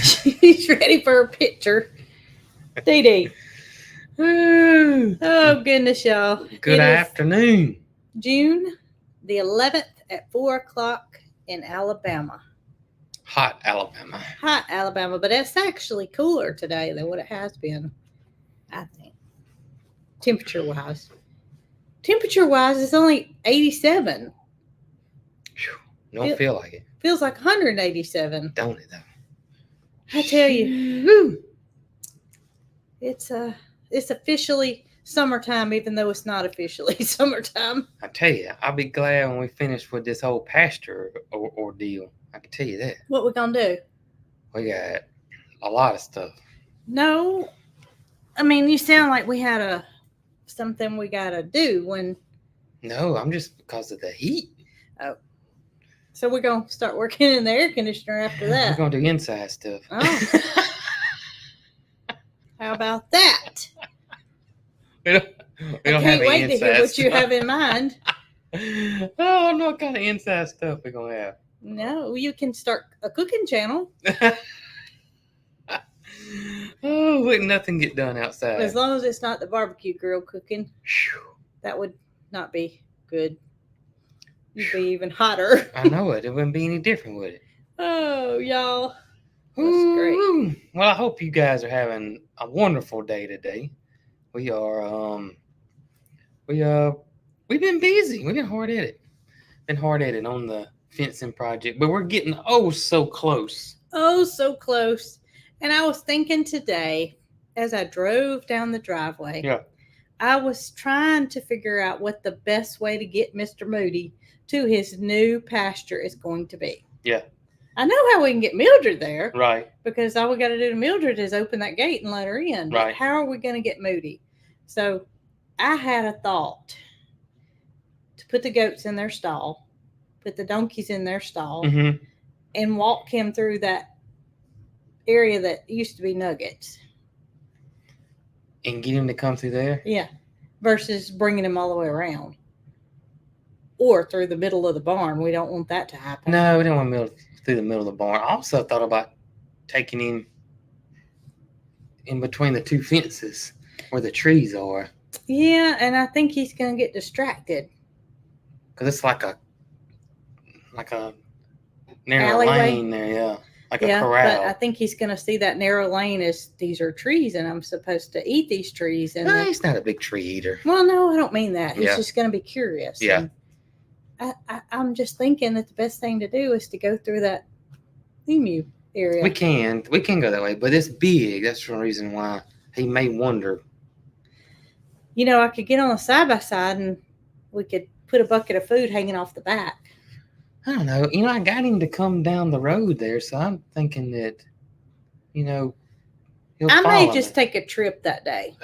She's ready for a picture. Dee Dee. Oh, goodness, y'all. Good afternoon. June the 11th at 4 o'clock in Alabama. Hot Alabama. Hot Alabama, but it's actually cooler today than what it has been, I think. Temperature-wise. Temperature-wise, it's only 87. Don't feel like it. Feels like 187. Don't it, though? I tell you. It's officially summertime, even though it's not officially summertime. I tell you, I'll be glad when we finish with this whole pasture ordeal. I can tell you that. What we gonna do? We got a lot of stuff. No, I mean, you sound like we had something we gotta do when. No, I'm just because of the heat. Oh, so we're gonna start working in the air conditioner after that. We're gonna do inside stuff. Oh. How about that? We don't I can't have wait to hear what stuff. you have in mind. Oh, no, what kind of inside stuff we're going to have? No, you can start a cooking channel. Oh, wouldn't nothing get done outside? As long as it's not the barbecue grill cooking. That would not be good. You'd be even hotter. I know it. It wouldn't be any different, would it? Oh, y'all. That's Ooh, great. Well, I hope you guys are having a wonderful day today. We are, we've been busy. We've been hard at it. Been hard at it on the fencing project, but we're getting so close. Oh, so close. And I was thinking today, as I drove down the driveway, I was trying to figure out what the best way to get Mr. Moody to his new pasture is going to be. Yeah. I know how we can get Mildred there. Right. Because all we got to do to Mildred is open that gate and let her in. Right. But how are we going to get Moody? So I had a thought to put the goats in their stall, put the donkeys in their stall, and walk him through that area that used to be Nuggets. And get him to come through there? Yeah. Versus bringing him all the way around. Or through the middle of the barn. We don't want that to happen. No, we don't want him through the middle of the barn. I also thought about taking him in between the two fences where the trees are. Yeah, and I think he's going to get distracted. Because it's like a narrow alleyway lane there, yeah. Like a corral. But I think he's going to see that narrow lane as these are trees and I'm supposed to eat these trees. And no, he's not a big tree eater. Well, no, I don't mean that. He's just going to be curious. Yeah. And I'm just thinking that the best thing to do is to go through that emu area. We can go that way, but it's big. That's the reason why he may wonder. You know, I could get on a side-by-side and we could put a bucket of food hanging off the back. I don't know. You know, I got him to come down the road there, so I'm thinking that, you know, I may just take a trip that day.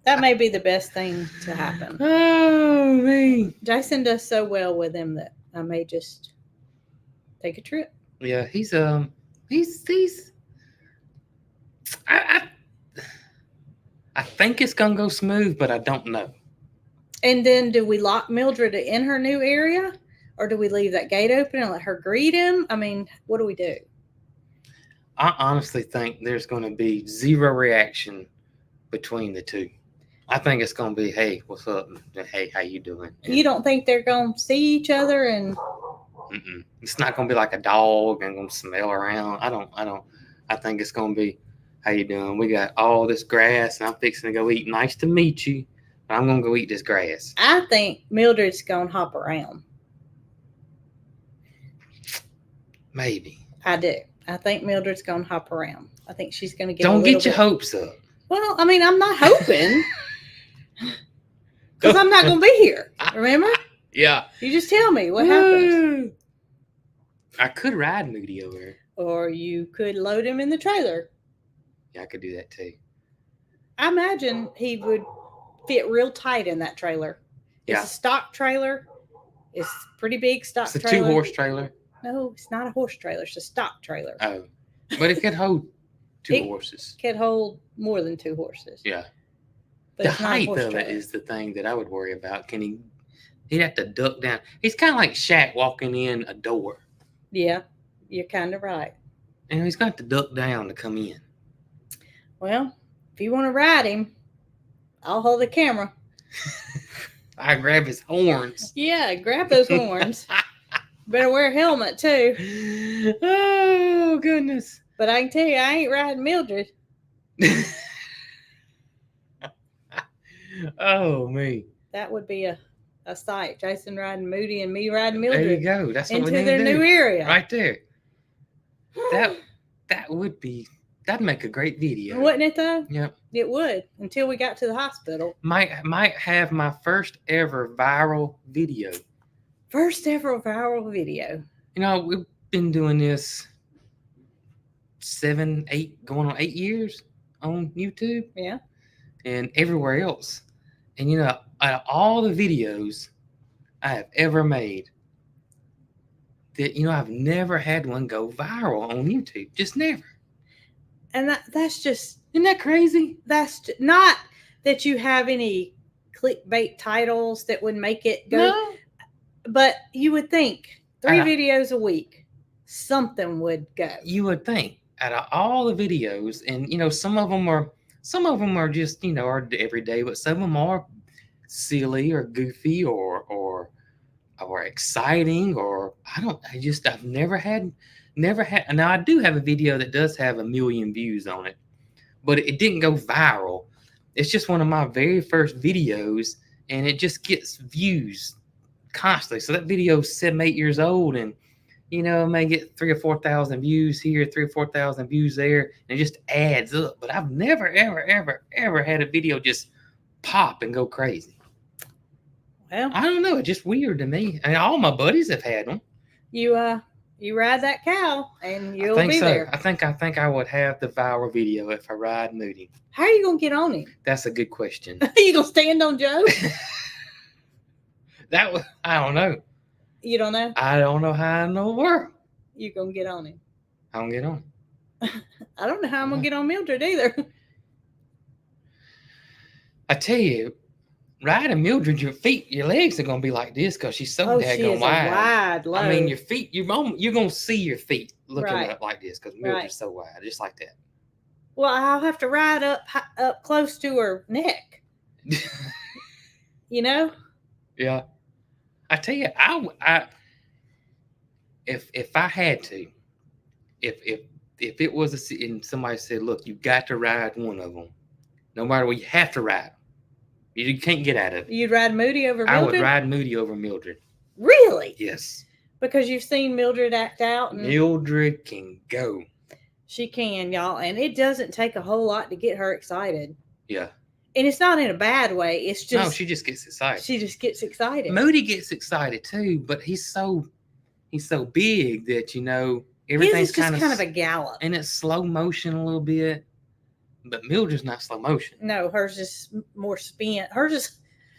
That may be the best thing to happen. Oh, man. Jason does so well with him that I may just take a trip. Yeah, he's I think it's gonna go smooth, but I don't know. And then do we lock Mildred in her new area? Or do we leave that gate open and let her greet him? I mean, what do we do? I honestly think there's going to be zero reaction between the two. I think it's going to be, hey, what's up? Hey, how you doing? And you don't think they're going to see each other and... It's not going to be like a dog and going to smell around. I think it's going to be, how you doing? We got all this grass and I'm fixing to go eat. Nice to meet you. But I'm going to go eat this grass. I think Mildred's going to hop around. Maybe. I do. I think Mildred's going to hop around. I think she's going to get Don't get your hopes up. Well, I mean, I'm not hoping. Because I'm not going to be here. Remember? Yeah. You just tell me what happens. I could ride Moody over. Or you could load him in the trailer. Yeah, I could do that too. I imagine he would fit real tight in that trailer. Yeah. It's a stock trailer. It's a pretty big stock trailer. It's a 2-horse trailer. No, it's not a horse trailer. It's a stock trailer. Oh. But it could hold 2 horses. It could hold more than 2 horses. Yeah. But the height of it is the thing that I would worry about. He'd have to duck down. He's kind of like Shaq walking in a door. Yeah. You're kind of right. And he's got to duck down to come in. Well, if you want to ride him, I'll hold the camera. I grab his horns. Yeah, grab those horns. Better wear a helmet too. Oh, goodness. But I can tell you, I ain't riding Mildred. Oh, me. That would be a sight. Jason riding Moody and me riding Mildred. There you go. That's what into we need their to do. new area. Right there. That'd make a great video. Wouldn't it though? Yep. It would, until we got to the hospital. Might have my first ever viral video. First ever viral video. You know, we've been doing this 7, 8, going on 8 years on YouTube. Yeah. And everywhere else. And you know, out of all the videos I have ever made, that, you know, I've never had one go viral on YouTube. Just never. And that's just... Isn't that crazy? That's not that you have any clickbait titles that would make it go. No. But you would think 3 videos a week, something would go. You would think out of all the videos, and you know, some of them are just, you know, are everyday, but some of them are silly or goofy or exciting, or I've never had. Now I do have a video that does have 1 million views on it, but it didn't go viral. It's just one of my very first videos, and it just gets views constantly. So that video's 7, 8 years old, and you know, it may get 3,000 or 4,000 views here, 3,000 or 4,000 views there, and it just adds up. But I've never, ever had a video just pop and go crazy. Well, I don't know. It's just weird to me. I mean, all my buddies have had them. You ride that cow, and you'll be so. there. I think I would have the viral video if I ride Moody. How are you gonna get on him? That's a good question. You gonna stand on Joe? I don't know. You don't know? I don't know how in the world You gonna get on him? I don't get on. I don't know how I'm gonna get on Mildred either. I tell you, riding Mildred, your legs are gonna be like this because she's so daggone wide. Wide load. I mean, your feet, you're gonna see your feet looking up like this because Mildred's so wide, just like that. Well, I'll have to ride up close to her neck. You know? Yeah. I tell you, if I had to, if it was and somebody said, look, you got to ride one of them, no matter what, you have to ride. You can't get out of it. You'd ride Moody over Mildred? I would ride Moody over Mildred. Really? Yes. Because you've seen Mildred act out? And Mildred can go. She can, y'all. And it doesn't take a whole lot to get her excited. Yeah. And it's not in a bad way. It's just... No, she just gets excited. She just gets excited. Moody gets excited too, but he's so big that, you know, everything's kind of a gallop. And it's slow motion a little bit. But Mildred's not slow motion. No, hers is more spin.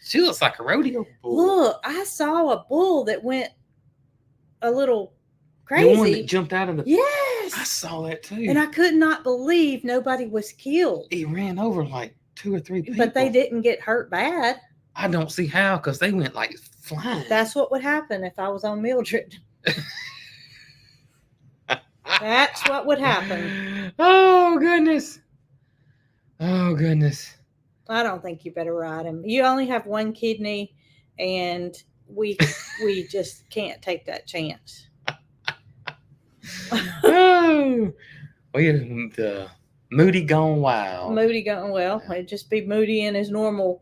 She looks like a rodeo bull. Look, I saw a bull that went a little crazy. The one that jumped out of the... Yes. I saw that too. And I could not believe nobody was killed. He ran over like 2 or 3 people. But they didn't get hurt bad. I don't see how, because they went like flying. That's what would happen if I was on Mildred. That's what would happen. Oh, goodness. Oh, goodness. I don't think you better ride him. You only have 1 kidney, and we just can't take that chance. Oh, the Moody gone wild. Moody going well. It'd just be Moody in his normal.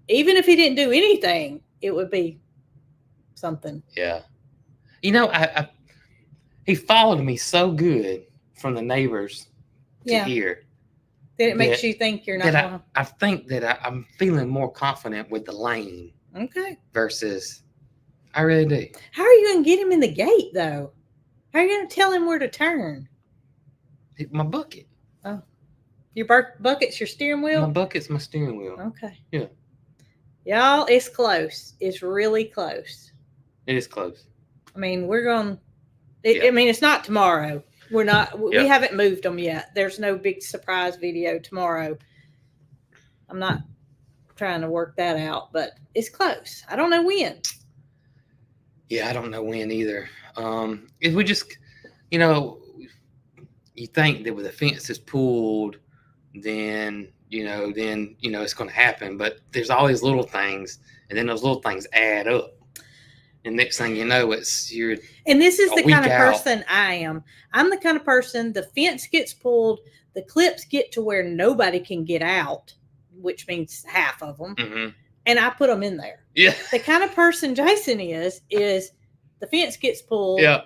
Even if he didn't do anything, it would be something. Yeah. You know, he followed me so good from the neighbors to here. That it makes you think you're not. I think that I'm feeling more confident with the lane. Okay. Versus, I really do. How are you going to get him in the gate, though? How are you going to tell him where to turn? My bucket. Oh. Your bucket's your steering wheel? My bucket's my steering wheel. Okay. Yeah. Y'all, it's close. It's really close. It is close. I mean, we're going... I mean, it's not tomorrow. We're not... We haven't moved them yet. There's no big surprise video tomorrow. I'm not trying to work that out, but it's close. I don't know when. Yeah, I don't know when either. If we just... you know, you think that with the fence is pulled, then it's going to happen. But there's all these little things, and then those little things add up. And next thing you know, you're. And this is a the week kind of out. person I am. I'm the kind of person, the fence gets pulled, the clips get to where nobody can get out, which means half of them, Mm-hmm. and I put them in there. Yeah. The kind of person Jason is the fence gets pulled, Yeah.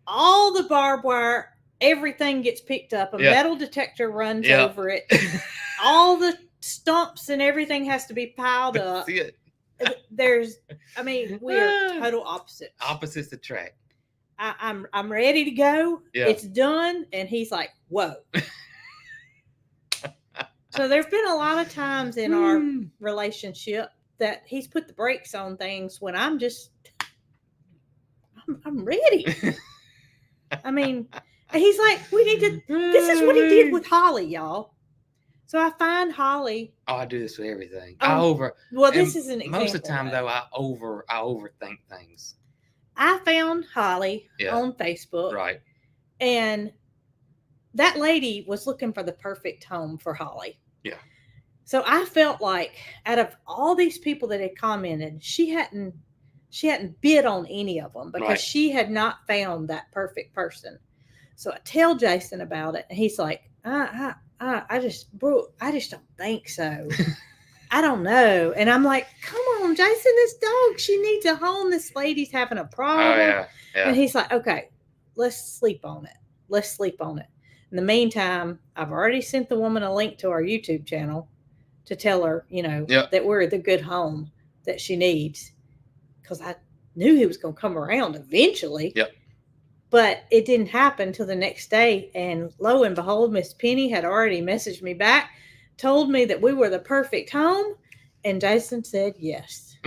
all the barbed wire, everything gets picked up, a metal detector runs over it, all the stumps and everything has to be piled up. It. We're total opposites. Opposites attract. I'm ready to go. Yeah. It's done. And he's like, whoa. So there's been a lot of times in our relationship that he's put the brakes on things when I'm ready. He's like, this is what he did with Holly, y'all. So I find Holly. Oh, I do this with everything. This is an example. Most of the time, though, I overthink things. I found Holly on Facebook. Right. And that lady was looking for the perfect home for Holly. Yeah. So I felt like out of all these people that had commented, she hadn't bid on any of them because she had not found that perfect person. So I tell Jason about it, and he's like, I just don't think so. I don't know. And I'm like, come on, Jason, this dog, she needs a home. This lady's having a problem. Oh, yeah. And he's like, okay, let's sleep on it. In the meantime, I've already sent the woman a link to our YouTube channel to tell her, that we're the good home that she needs. Because I knew he was going to come around eventually. Yep. But it didn't happen till the next day. And lo and behold, Miss Penny had already messaged me back, told me that we were the perfect home. And Jason said yes.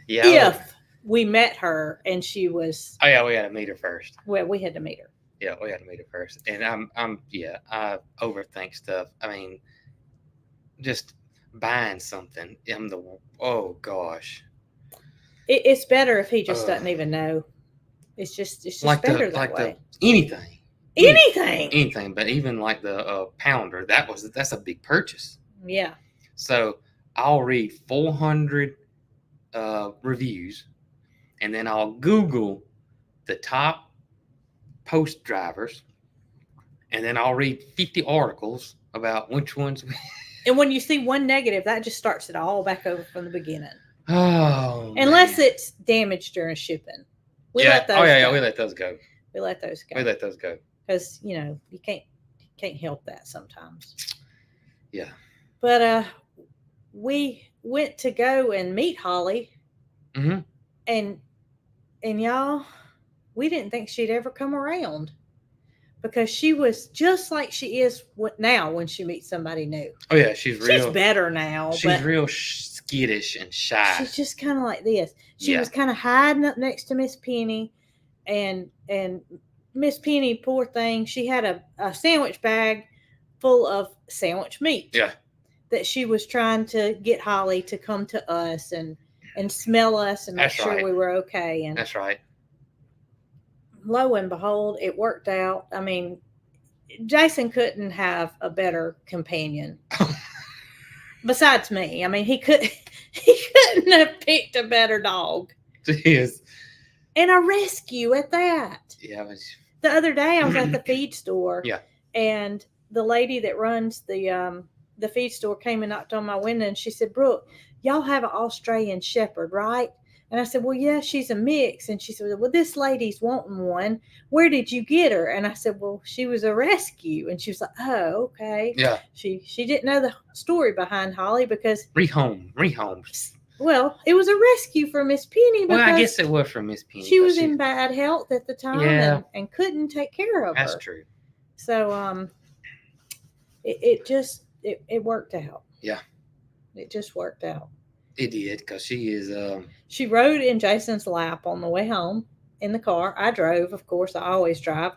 If we met her and she was. Oh, yeah, we had to meet her first. Well, we had to meet her. Yeah, we had to meet her first. And I overthink stuff. Just buying something. Oh, gosh. It's better if he just doesn't even know. It's just like better that way. Anything, but even like the pounder, that's a big purchase. Yeah. So I'll read 400 reviews, and then I'll Google the top post drivers, and then I'll read 50 articles about which ones. And when you see one negative, that just starts it all back over from the beginning. Oh, unless it's damaged during shipping. We let those go. We let those go. Because, you can't help that sometimes. Yeah. But we went to go and meet Holly. Mm-hmm. And y'all, we didn't think she'd ever come around. Because she was just like she is now when she meets somebody new. Oh, yeah, she's better now. She's real skittish and shy. She's just kind of like this. She was kind of hiding up next to Miss Penny. And Miss Penny, poor thing, she had a sandwich bag full of sandwich meat. Yeah. That she was trying to get Holly to come to us and smell us and make sure we were okay. And that's right. Lo and behold, it worked out. Jason couldn't have a better companion besides me. He couldn't have picked a better dog. Yes. And a rescue at that. Yeah. The other day I was at the feed store. Yeah. And the lady that runs the feed store came and knocked on my window and she said, Brooke, y'all have an Australian Shepherd, right? And I said, well, yeah, she's a mix. And she said, well, this lady's wanting one. Where did you get her? And I said, well, she was a rescue. And she was like, oh, okay. Yeah. She didn't know the story behind Holly because. Rehome. Well, it was a rescue for Miss Penny. Well, I guess it was for Miss Penny. She was in bad health at the time and couldn't take care of her. That's true. So it worked out. Yeah. It just worked out. It did, because she is. She rode in Jason's lap on the way home in the car. I drove, of course. I always drive.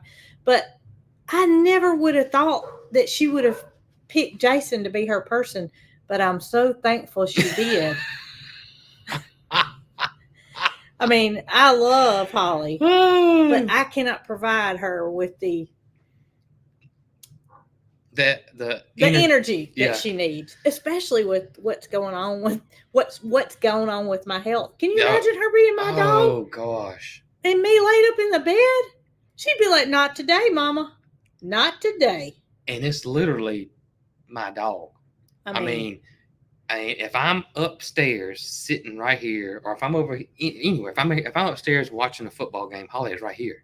But I never would have thought that she would have picked Jason to be her person. But I'm so thankful she did. I mean, I love Holly, but I cannot provide her with the energy that she needs, especially with what's going on with my health. Can you imagine her being my dog? Oh gosh! And me laid up in the bed, she'd be like, "Not today, Mama, not today." And it's literally my dog. I mean, if I'm upstairs sitting right here, or if I'm over anywhere, if I'm upstairs watching a football game, Holly is right here,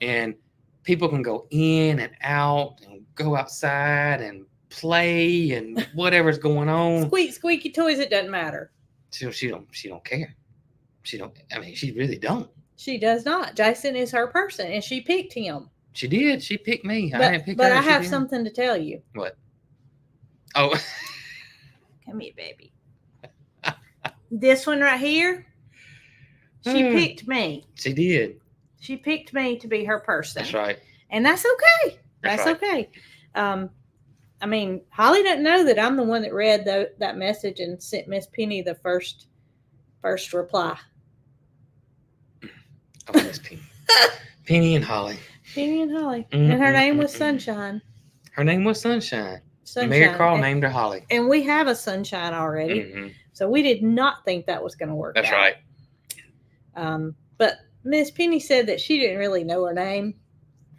and people can go in and out and go outside and play and whatever's going on. Squeaky toys. It doesn't matter. She don't care. She really don't. She does not. Jason is her person, and she picked him. She did. She picked me. I didn't pick her. But I have something to tell you. What? Oh. Come here, baby. This one right here, she picked me. She did. She picked me to be her person. That's right. And that's okay. That's right. Okay. I mean, Holly doesn't know that I'm the one that read that message and sent Miss Penny the first reply. Oh, Miss Penny. Penny and Holly. Penny and Holly. And her name was Sunshine. Her name was Sunshine. Mary Carl named her Holly. And we have a Sunshine already. So we did not think that was going to work. That's out. Right. But Miss Penny said that she didn't really know her name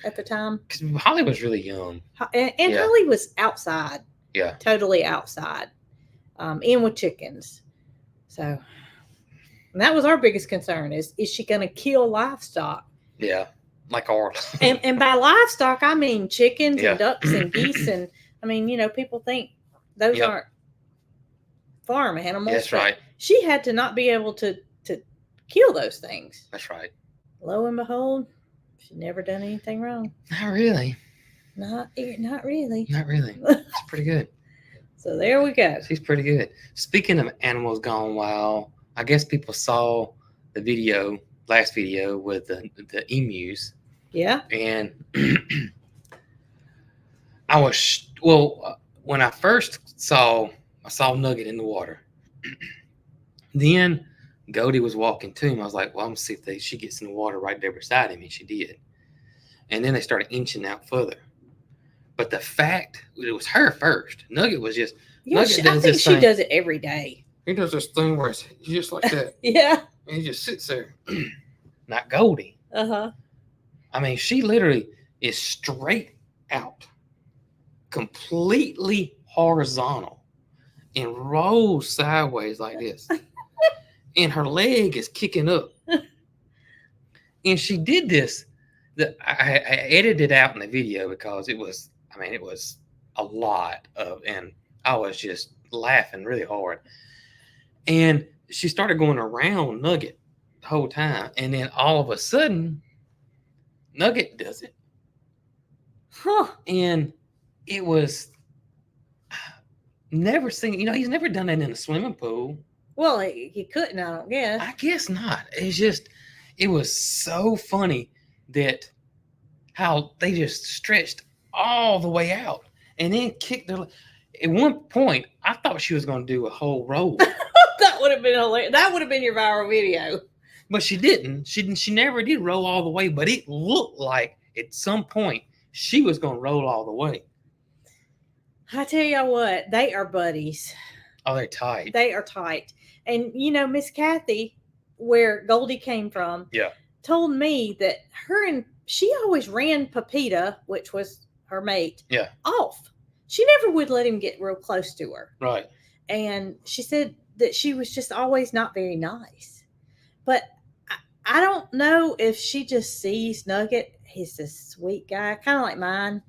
at the time. Because Holly was really young. And Holly was outside. Yeah. Totally outside. In with chickens. So and that was our biggest concern is she going to kill livestock? Yeah. Like our. and by livestock, I mean chickens and ducks and geese. And I mean, people think those aren't farm animals. That's right. She had to not be able to kill those things. That's right. Lo and behold, she'd never done anything wrong. Not really. Not really. Not really. It's pretty good. So there we go. She's pretty good. Speaking of animals gone wild, I guess people saw the last video with the emus. Yeah. And when I first saw Nugget in the water. Then Goldie was walking to him. I was like, well, I'm going to see if she gets in the water right there beside him. And she did. And then they started inching out further. But the fact, it was her first. Nugget was just. Yeah, I think she does it every day. He does this thing where he's just like that. Yeah. And he just sits there. Not Goldie. Uh-huh. I mean, she literally is straight out. Completely horizontal. And rolls sideways like this. And her leg is kicking up. And she did this. I edited it out in the video because it was a lot of, and I was just laughing really hard. And she started going around Nugget the whole time. And then all of a sudden, Nugget does it. Huh. And it was never seen, he's never done that in a swimming pool. Well, he couldn't, I don't guess. I guess not. It was so funny that how they just stretched all the way out and then kicked their. At one point, I thought she was going to do a whole roll. That would have been hilarious. That would have been your viral video. But she didn't. She never did roll all the way. But it looked like at some point she was going to roll all the way. I tell you what, they are buddies. Oh, they're tight. They are tight. And, Miss Kathy, where Goldie came from, told me that she always ran Pepita, which was her mate, off. She never would let him get real close to her. Right. And she said that she was just always not very nice. But I don't know if she just sees Nugget. He's this sweet guy, kind of like mine.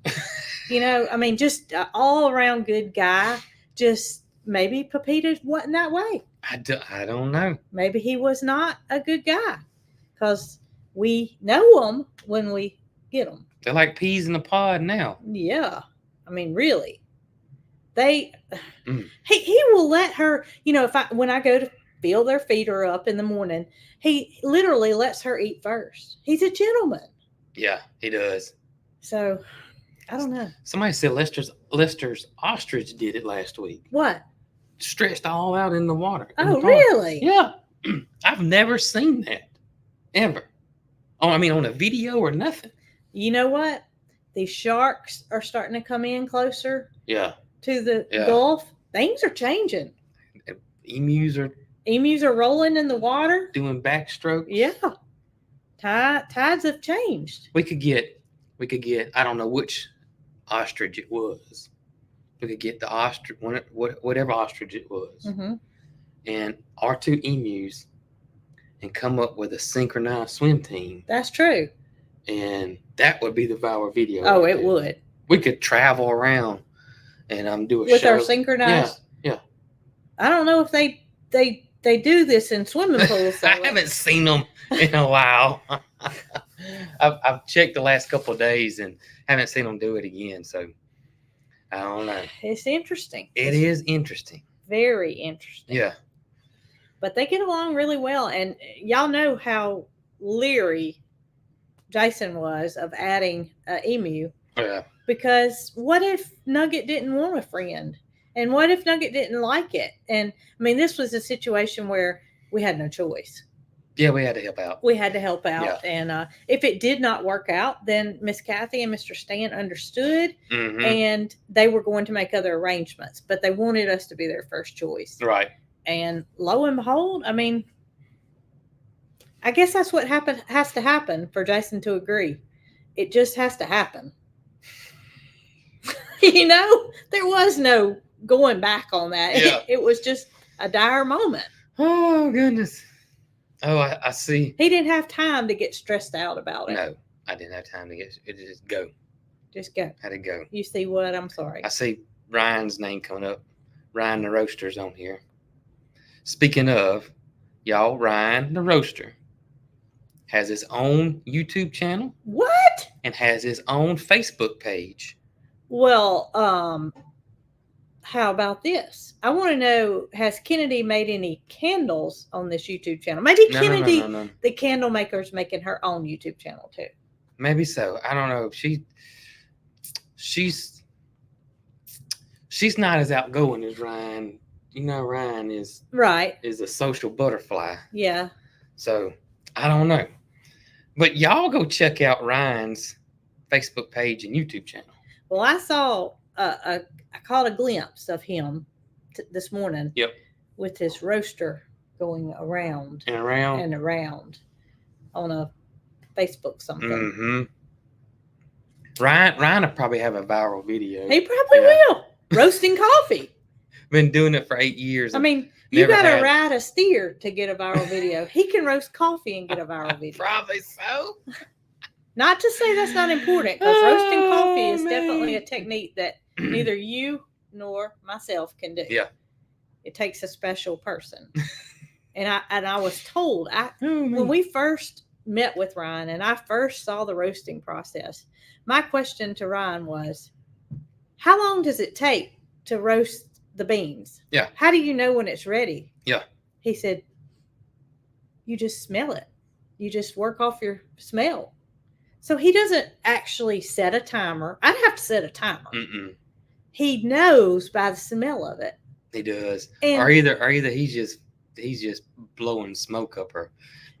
Just an all-around good guy. Just maybe Pepita wasn't that way. I don't know. Maybe he was not a good guy because we know him when we get them. They're like peas in a pod now. Yeah. Really. He will let her, when I go to fill their feeder up in the morning, he literally lets her eat first. He's a gentleman. Yeah, he does. So, I don't know. Somebody said Lester's ostrich did it last week. What? Stretched all out in the water. Oh, really? Yeah. I've never seen that ever. Oh, I mean, on a video or nothing. You know what? These sharks are starting to come in closer. Yeah. To the Gulf. Things are changing. Emus are rolling in the water, doing backstrokes. Yeah. Tides have changed. We could get. I don't know which ostrich it was. We could get the ostrich, whatever ostrich it was, and our 2 emus, and come up with a synchronized swim team. That's true. And that would be the viral video. Oh, it would. We could travel around and do a with show. Our synchronized. Yeah. I don't know if they do this in swimming pools. I haven't seen them in a while. I've checked the last couple of days and haven't seen them do it again. So I don't know. It's interesting. It is interesting. Very interesting. Yeah. But they get along really well. And y'all know how leery Jason was of adding an emu. Yeah. Because what if Nugget didn't want a friend? And what if Nugget didn't like it? And I mean, this was a situation where we had no choice. Yeah, we had to help out. Yeah. And if it did not work out, then Miss Kathy and Mr. Stan understood, and they were going to make other arrangements. But they wanted us to be their first choice. Right. And lo and behold, I mean, I guess that's what has to happen for Jason to agree. It just has to happen. There was no going back on that. Yeah. It was just a dire moment. Oh, goodness. Oh, I see. He didn't have time to get stressed out about it. No, I didn't have time to just go. Just go. Had to go. You see what? I'm sorry. I see Ryan's name coming up. Ryan the Roaster's on here. Speaking of, y'all, Ryan the Roaster has his own YouTube channel. What? And has his own Facebook page. Well, how about this? I want to know, has Kennedy made any candles on this YouTube channel? Maybe Kennedy, no. The candle maker, is making her own YouTube channel too. Maybe so. I don't know. She's not as outgoing as Ryan. Ryan is a social butterfly. Yeah. So I don't know. But y'all go check out Ryan's Facebook page and YouTube channel. Well, I saw I caught a glimpse of him this morning. Yep. With his roaster going around and around on a Facebook something. Mm-hmm. Ryan will probably have a viral video. He probably will. Roasting coffee. Been doing it for 8 years. I mean, you got to ride a steer to get a viral video. He can roast coffee and get a viral video. Probably so. Not to say that's not important, because roasting coffee is definitely a technique that neither you nor myself can do. Yeah. It takes a special person. And I was told, when we first met with Ryan and I first saw the roasting process, my question to Ryan was, how long does it take to roast the beans? Yeah. How do you know when it's ready? Yeah. He said, you just smell it. You just work off your smell. So he doesn't actually set a timer. I'd have to set a timer. Mm-mm. He knows by the smell of it. He does. Or either he's just blowing smoke up her,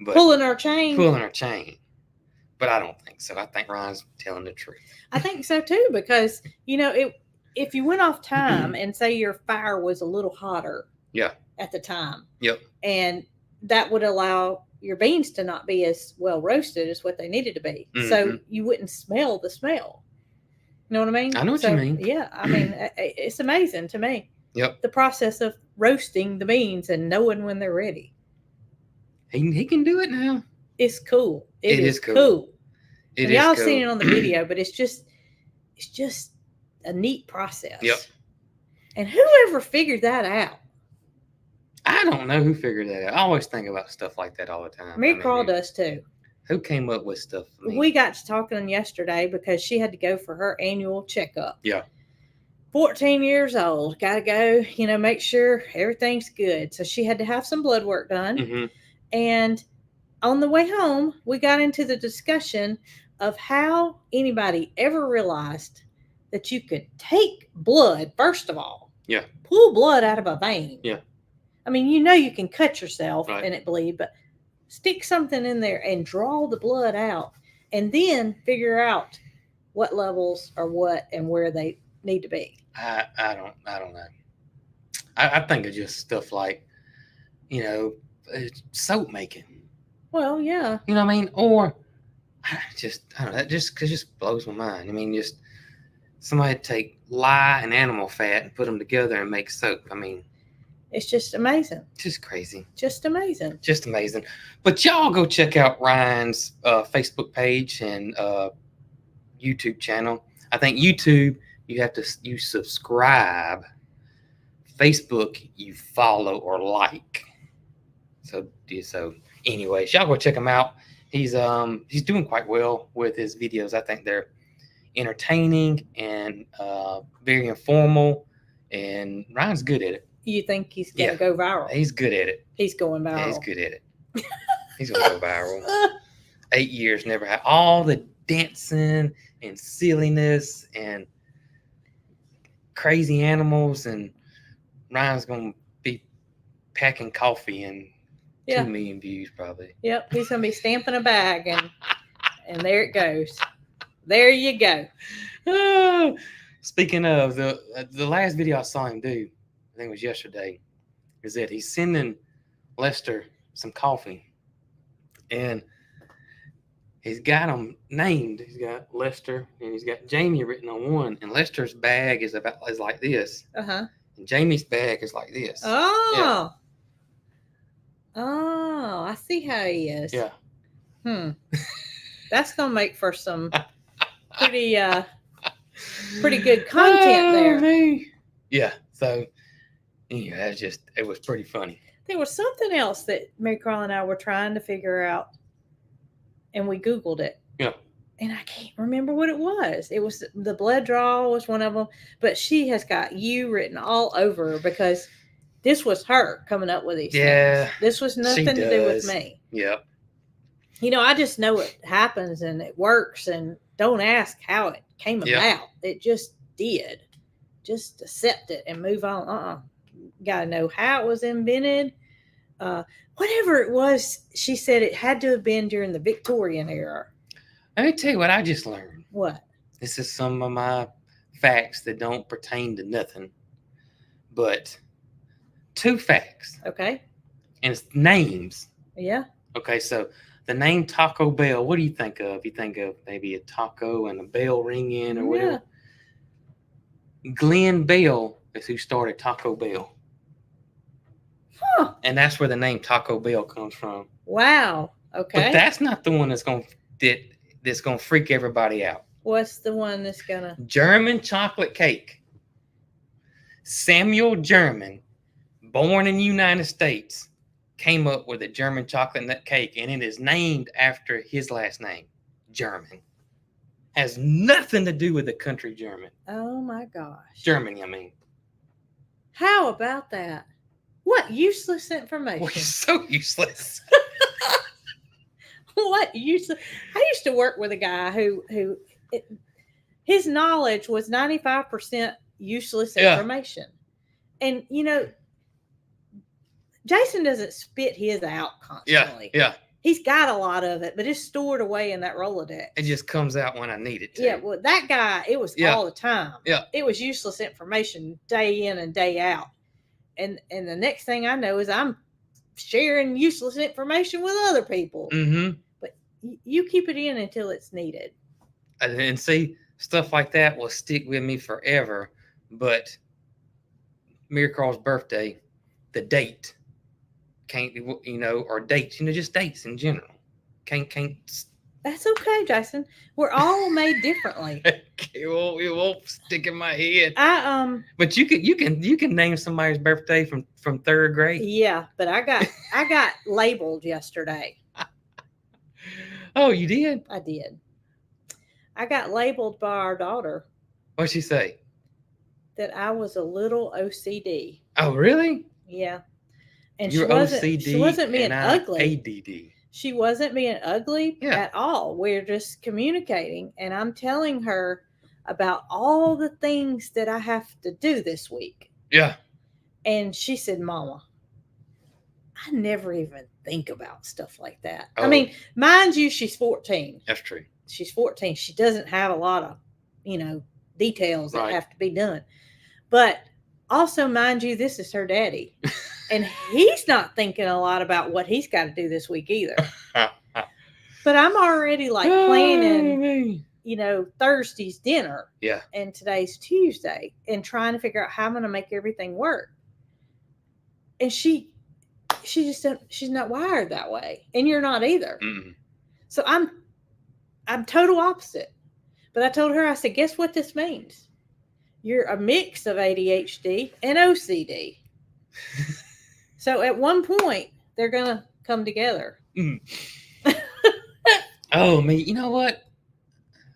but pulling our chain. But I don't think so. I think Ryan's telling the truth. I think so too, because if you went off time and say your fire was a little hotter, at the time, and that would allow your beans to not be as well roasted as what they needed to be, so you wouldn't smell the smell. You know what I mean? I know what you mean. Yeah, I mean, it's amazing to me. Yep. The process of roasting the beans and knowing when they're ready. He can do it now. It's cool. It is cool. Y'all seen it on the video, but it's just a neat process. Yep. And whoever figured that out? I don't know who figured that out. I always think about stuff like that all the time. Carl does too. Who came up with stuff? We got to talking yesterday because she had to go for her annual checkup. Yeah. 14 years old. Got to go, make sure everything's good. So she had to have some blood work done. Mm-hmm. And on the way home, we got into the discussion of how anybody ever realized that you could take blood, first of all. Yeah. Pull blood out of a vein. Yeah. I mean, you can cut yourself Right. and it bleed, but stick something in there and draw the blood out, and then figure out what levels are what and where they need to be. I don't know. I think it's just stuff like, soap making. Well, yeah. You know what I mean? Or I don't know. That just blows my mind. I mean, just somebody take lye and animal fat and put them together and make soap. I mean, it's just amazing. Just crazy. Just amazing. Just amazing. But y'all go check out Ryan's Facebook page and YouTube channel. I think YouTube, you subscribe. Facebook, you follow or like. So anyways, y'all go check him out. He's doing quite well with his videos. I think they're entertaining and very informal, and Ryan's good at it. You think he's gonna go viral? He's good at it. He's going viral. Yeah, he's good at it. He's gonna go viral. 8 years, never had all the dancing and silliness and crazy animals, and Ryan's gonna be packing coffee and 2 million views probably. Yep, he's gonna be stamping a bag and there it goes. There you go. Oh, speaking of the last video I saw him do, I think it was yesterday, is that he's sending Lester some coffee, and he's got them named. He's got Lester and he's got Jamie written on one, and Lester's bag is like this. Uh-huh. And Jamie's bag is like this. Oh. Yeah. Oh, I see how he is. Yeah. That's gonna make for some pretty good content there. Man. Yeah. So yeah, it was pretty funny. There was something else that Mary Carl and I were trying to figure out, and we Googled it. Yeah. And I can't remember what it was. It was the blood draw was one of them, but she has got you written all over her because this was her coming up with these things. This was nothing to do with me. Yeah. I just know it happens and it works, and don't ask how it came about. It just did. Just accept it and move on. Got to know how it was invented. Whatever it was, she said it had to have been during the Victorian era. Let me tell you what I just learned. What? This is some of my facts that don't pertain to nothing, but 2 facts. Okay. And it's names. Yeah. Okay, so the name Taco Bell, what do you think of? You think of maybe a taco and a bell ringing or whatever. Glenn Bell is who started Taco Bell. Huh. And that's where the name Taco Bell comes from. Wow. Okay. But that's not the one that's gonna freak everybody out. What's the one that's gonna? German chocolate cake. Samuel German, born in the United States, came up with a German chocolate nut cake, and it is named after his last name, German. Has nothing to do with the country German. Oh my gosh. Germany, I mean. How about that? What useless information. Well, so useless. What useless? I used to work with a guy who his knowledge was 95% useless information. And Jason doesn't spit his out constantly. Yeah. He's got a lot of it, but it's stored away in that Rolodex. It just comes out when I need it to. Yeah, well, that guy, it was all the time. Yeah. It was useless information day in and day out. And the next thing I know is I'm sharing useless information with other people. Mm-hmm. But you keep it in until it's needed. And see, stuff like that will stick with me forever. But Mary Carl's birthday, the date can't, or dates, just dates in general. Can't. That's okay, Jason. We're all made differently. It won't stick in my head. But you can name somebody's birthday from 3rd grade. Yeah, but I got labeled yesterday. Oh, you did? I did. I got labeled by our daughter. What'd she say? That I was a little OCD. Oh, really? Yeah. And You're OCD. She wasn't being ugly. ADD. She wasn't being ugly at all. We're just communicating, and I'm telling her about all the things that I have to do this week. Yeah. And she said, Mama, I never even think about stuff like that. Oh. I mean, mind you, she's 14. That's true. She's 14. She doesn't have a lot of, details that Right. have to be done. But also, mind you, this is her daddy. And he's not thinking a lot about what he's got to do this week either. But I'm already like planning, Thursday's dinner. Yeah. And today's Tuesday, and trying to figure out how I'm going to make everything work. And she just she's not wired that way, and you're not either. Mm-mm. So I'm total opposite. But I told her, I said, guess what this means? You're a mix of ADHD and OCD. So at one point, they're going to come together. Mm. Oh, man, you know what?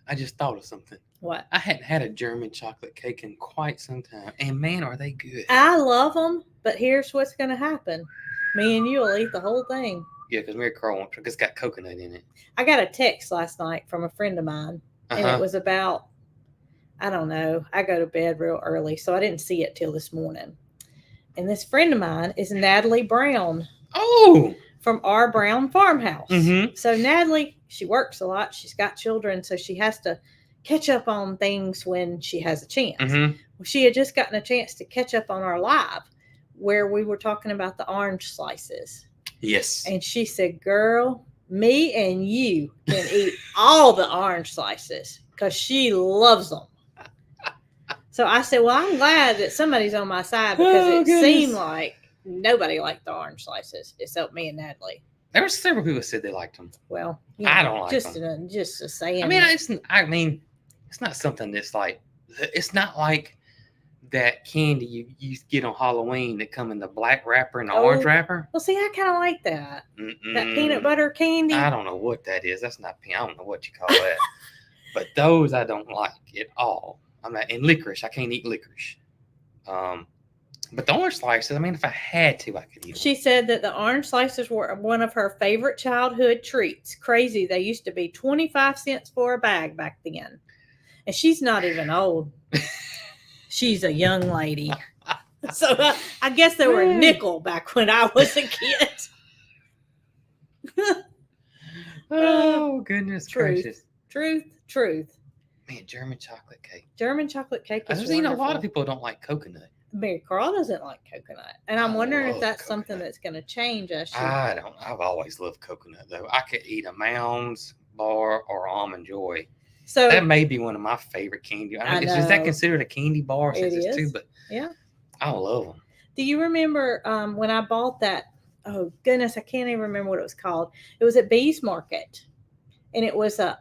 I just thought of something. What? I hadn't had a German chocolate cake in quite some time. And, man, are they good. I love them, but here's what's going to happen. Me and you will eat the whole thing. Yeah, because Mary Carl wants it. It's got coconut in it. I got a text last night from a friend of mine, and it was about, I don't know, I go to bed real early, so I didn't see it till this morning. And this friend of mine is Natalie Brown. Oh! From our Brown farmhouse. Mm-hmm. So Natalie, she works a lot. She's got children, so she has to catch up on things when she has a chance. Mm-hmm. Well, she had just gotten a chance to catch up on our live where we were talking about the orange slices. Yes. And she said, girl, me and you can eat all the orange slices because she loves them. So I said, well, I'm glad that somebody's on my side because seemed like nobody liked the orange slices except me and Natalie. There were several people who said they liked them. Well, I don't like them. Just a saying. I mean, it's not something that's like, it's not like that candy you get on Halloween that come in the black wrapper and the orange wrapper. Well, see, I kind of like that. That peanut butter candy. I don't know what that is. That's not peanut. I don't know what you call that. But those I don't like at all. And licorice. I can't eat licorice. But the orange slices, I mean, if I had to, I could eat them. She said that the orange slices were one of her favorite childhood treats. Crazy. They used to be 25 cents for a bag back then. And she's not even old. She's a young lady. So I guess they were a nickel back when I was a kid. Oh, goodness gracious. Truth. Man, German chocolate cake. German chocolate cake is I've seen a lot of people don't like coconut. Mary Carl doesn't like coconut. And I'm wondering if that's something that's going to change us. I've always loved coconut, though. I could eat a Mounds bar or Almond Joy. So that may be one of my favorite candy. I mean, is that considered a candy bar? Since it's too, but yeah, I love them. Do you remember when I bought that? Oh goodness, I can't even remember what it was called. It was at Bee's Market, and it was a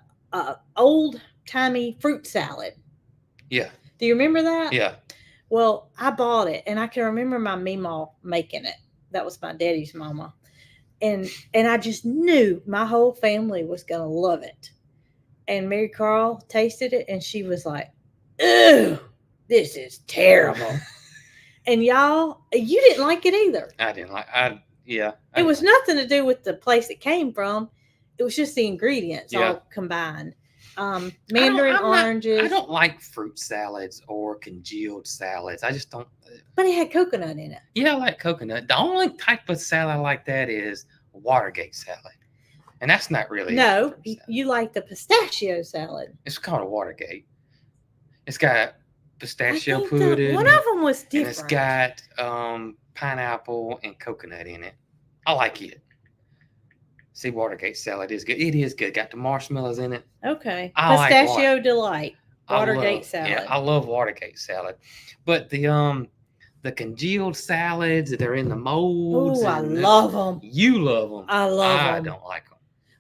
old timey fruit salad. Yeah. Do you remember that? Yeah. Well, I bought it, and I can remember my meemaw making it. That was my daddy's mama, and I just knew my whole family was gonna love it. And Mary Carl tasted it, and she was like, "Ew, this is terrible." And y'all, you didn't like it either. I didn't like. It was nothing to do with the place it came from. It was just the ingredients all combined. Mandarin oranges. I don't like fruit salads or congealed salads. I just don't. But it had coconut in it. Yeah, I like coconut. The only type of salad like that is Watergate salad. And that's not really. No, you like the pistachio salad. It's called a Watergate. It's got pistachio pudding. One of them was different. And it's got pineapple and coconut in it. I like it. See, Watergate salad is good. It is good. Got the marshmallows in it. Okay. Pistachio Delight. Watergate salad. Yeah, I love Watergate salad. But the congealed salads that are in the molds. Oh, I love them. You love them. I love them. I don't like them.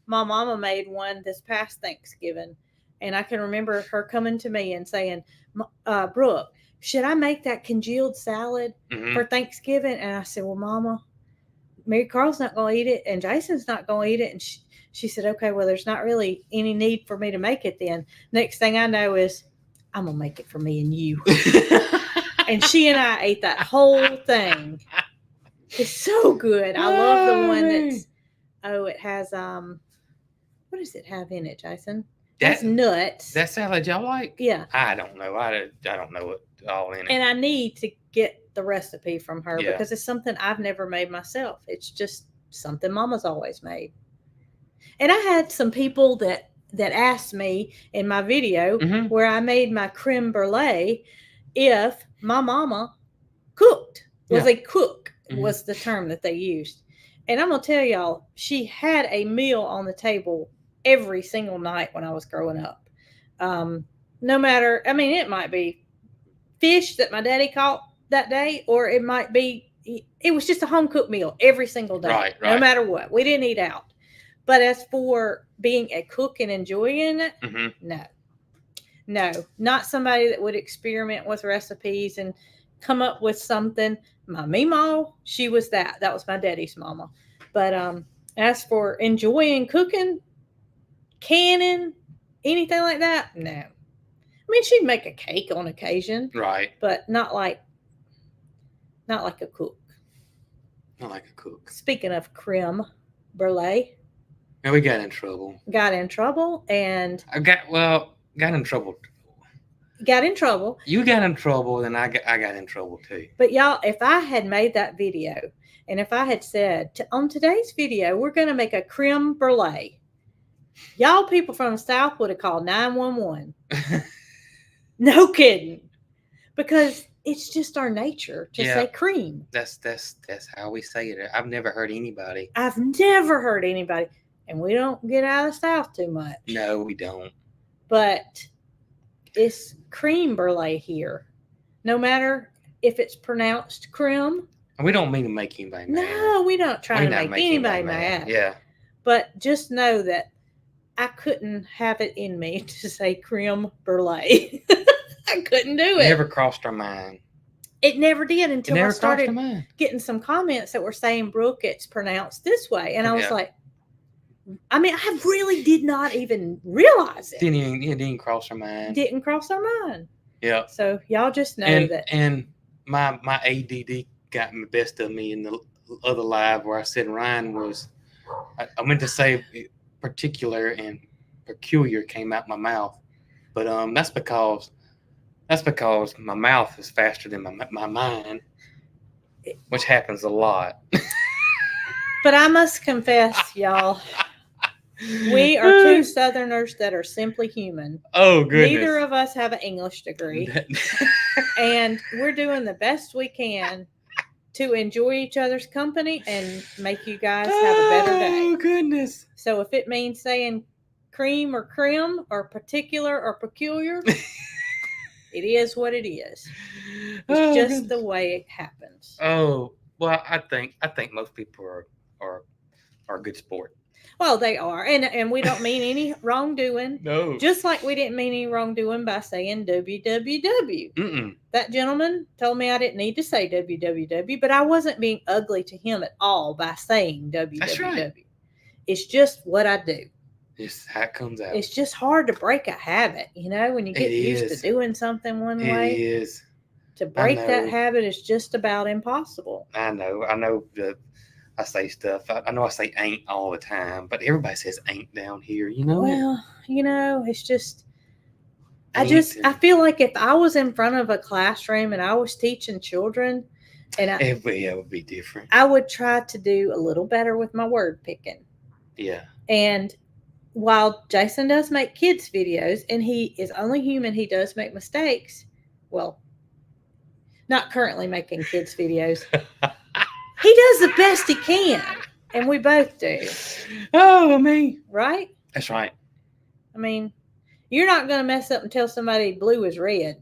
My mama made one this past Thanksgiving, and I can remember her coming to me and saying, Brooke, should I make that congealed salad for Thanksgiving? And I said, well, Mama, Mary Carl's not going to eat it, and Jason's not going to eat it. And she said, okay, well, there's not really any need for me to make it then. Next thing I know is I'm going to make it for me and you. And she and I ate that whole thing. It's so good. I love the one that's, it has, what does it have in it, Jason? That's nuts. That salad y'all like? Yeah. I don't know. I don't know it. all in it. And I need to get the recipe from her Yeah. because it's something I've never made myself. It's just something Mama's always made. And I had some people that asked me in my video where I made my creme brulee if my mama cooked. Was a cook was the term that they used. And I'm going to tell y'all, she had a meal on the table every single night when I was growing up. No matter, I mean, it might be fish that my daddy caught that day, or it might be, it was just a home cooked meal every single day. Right. No matter what. We didn't eat out. But as for being a cook and enjoying it, no, not somebody that would experiment with recipes and come up with something. My Meemaw, she was that. That was my daddy's mama. But as for enjoying cooking, canning, anything like that, no. I mean, she'd make a cake on occasion, right? But not like a cook. Not like a cook. Speaking of creme brulee. And we got in trouble. And got in trouble. Got in trouble. You got in trouble, then I got in trouble too. But y'all, if I had made that video, and if I had said, on today's video, we're going to make a creme brulee, y'all people from the South would have called 911. No kidding. Because it's just our nature to say cream. That's how we say it. I've never heard anybody. And we don't get out of the South too much. No, we don't. But it's creme brulee here. No matter if it's pronounced creme. And we don't mean to make anybody mad. No, we don't try to make anybody mad. Yeah. But just know that I couldn't have it in me to say creme brulee. I couldn't do it. It never crossed our mind. It never did until I started getting some comments that were saying, Brooke, it's pronounced this way. And I was like, I mean, I really did not even realize it. It didn't cross our mind. Didn't cross our mind. Yeah. So y'all just know that. And my ADD got the best of me in the other live where I said Ryan was, I meant to say particular and peculiar came out my mouth. But that's because my mouth is faster than my mind, which happens a lot. But I must confess, y'all, we are two Southerners that are simply human. Oh, goodness. Neither of us have an English degree. And we're doing the best we can to enjoy each other's company and make you guys have a better day. Oh, goodness. So if it means saying cream or creme or particular or peculiar, it is what it is. It's just the way it happens. Oh, well, I think most people are good sport. Well, they are. And we don't mean any wrongdoing. No. Just like we didn't mean any wrongdoing by saying www. That gentleman told me I didn't need to say www, but I wasn't being ugly to him at all by saying www. That's right. It's just what I do. It's how it comes out. It's just hard to break a habit, when you get used to doing something one way. It is. To break that habit is just about impossible. I know that I say stuff. I know I say ain't all the time, but everybody says ain't down here, Well, it's just, I feel like if I was in front of a classroom and I was teaching children, and it would be different. I would try to do a little better with my word picking. Yeah. And while Jason does make kids videos, and he is only human, he does make mistakes. Well, not currently making kids videos. He does the best he can, and we both do. Oh, me. Right? That's right. I mean, you're not going to mess up and tell somebody blue is red.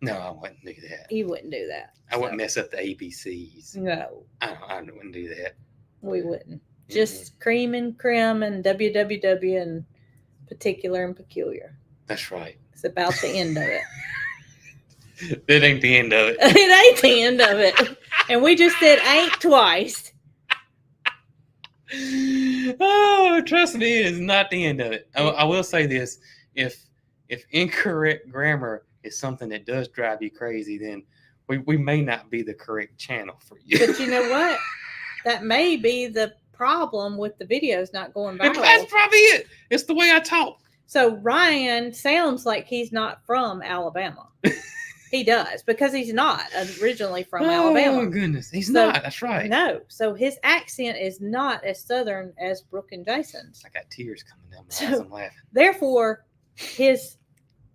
No, I wouldn't do that. You wouldn't do that. I wouldn't mess up the ABCs. No. I wouldn't do that. We wouldn't. Just cream and creme and www and particular and peculiar. That's right. It's about the end of it. That ain't the end of it. It ain't the end of it. And we just said ain't twice. Oh, trust me, it is not the end of it. I will say this. If incorrect grammar is something that does drive you crazy, then we may not be the correct channel for you. But you know what? That may be the problem with the videos not going viral. That's probably it. It's the way I talk. So Ryan sounds like he's not from Alabama. He does, because he's not originally from Oh, Alabama. Goodness. He's So, not. That's right. No. So his accent is not as Southern as Brooke and Jason's. I got tears coming down my eyes. I'm laughing. Therefore, his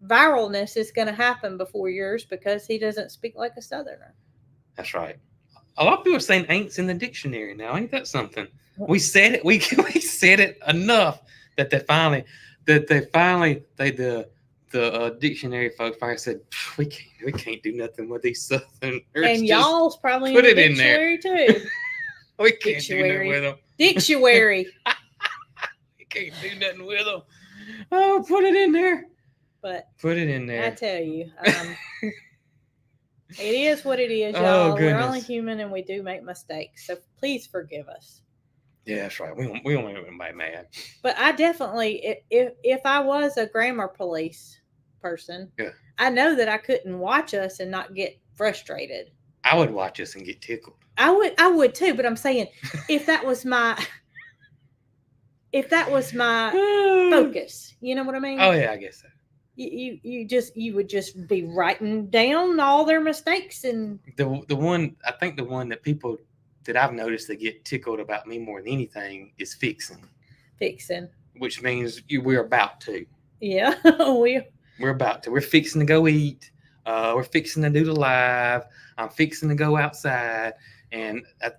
viralness is going to happen before yours because he doesn't speak like a Southerner. That's right. A lot of people are saying ain't's in the dictionary now. Ain't that something? We said it. We said it enough that the dictionary folks finally said we can't do nothing with these Southerners. And y'all's probably put in the it in there. dictionary too. We can't do nothing with them. Dictionary. We can't do nothing with them. Oh, put it in there. But put it in there. I tell you, it is what it is, Oh, y'all. goodness. We're only human and we do make mistakes. So please forgive us. Yeah, that's right. We don't make anybody mad. But I definitely, if I was a grammar police person, I know that I couldn't watch us and not get frustrated. I would watch us and get tickled. I would too, but I'm saying if that was my focus, you know what I mean? Oh yeah, I guess so. You would just be writing down all their mistakes. And the one that people that I've noticed that get tickled about me more than anything is fixing, which means we're about to. Yeah, we're about to. We're fixing to go eat. We're fixing to do the live. I'm fixing to go outside, and I